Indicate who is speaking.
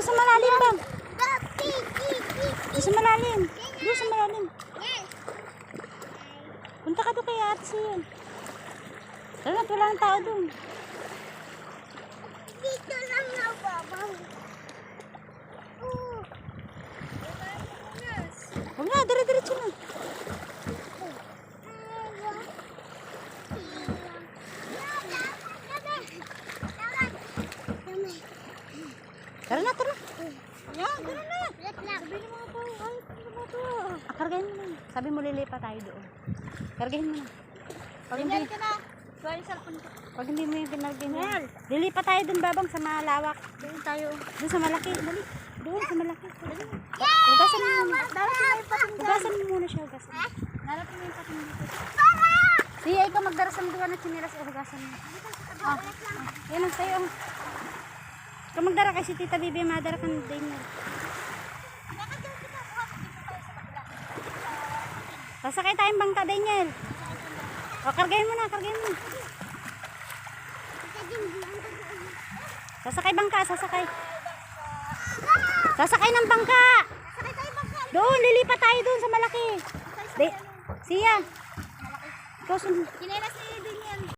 Speaker 1: Doon sa malalim bang? Doon sa malalim. Doon sa malalim. Punta ka doon kay Ate Sian. Wala nang tao doon.
Speaker 2: Dito lang na babang.
Speaker 1: Huwag na, dire-diretso na. Tara na, tara.
Speaker 2: Yan, tara na. Sabi ng mga tao, ay, mga tao.
Speaker 1: Kargahin mo na. Sabi mo lilipat tayo doon. Kargahin mo na. Pag hindi,
Speaker 2: Ganyan ka na. Sorry, cellphone ko.
Speaker 1: pag hindi mo yung pinargahin mo. Lilipat tayo doon babang sa malawak.
Speaker 2: Doon tayo.
Speaker 1: Doon sa malaki. Dali. Doon sa malaki. Hugasan mo muna.
Speaker 2: Darating na yung pating dyan.
Speaker 1: Hugasan mo muna siya. Hugasan.
Speaker 2: Darating na yung pating dito.
Speaker 1: Siya, ikaw magdarasal doon na chinilas. Hugasan mo. Yan ang sa'yo. Ikaw magdara kasi Tita Bibi. Madara ka na din. Sasakay tayong bangka, Daniel. O, kargahin mo na. Kargahin mo. Sasakay bangka. Sasakay. Sasakay ng bangka. Doon, lilipat tayo doon sa malaki. Siya. Ikaw,
Speaker 2: Kinelas ni Daniel.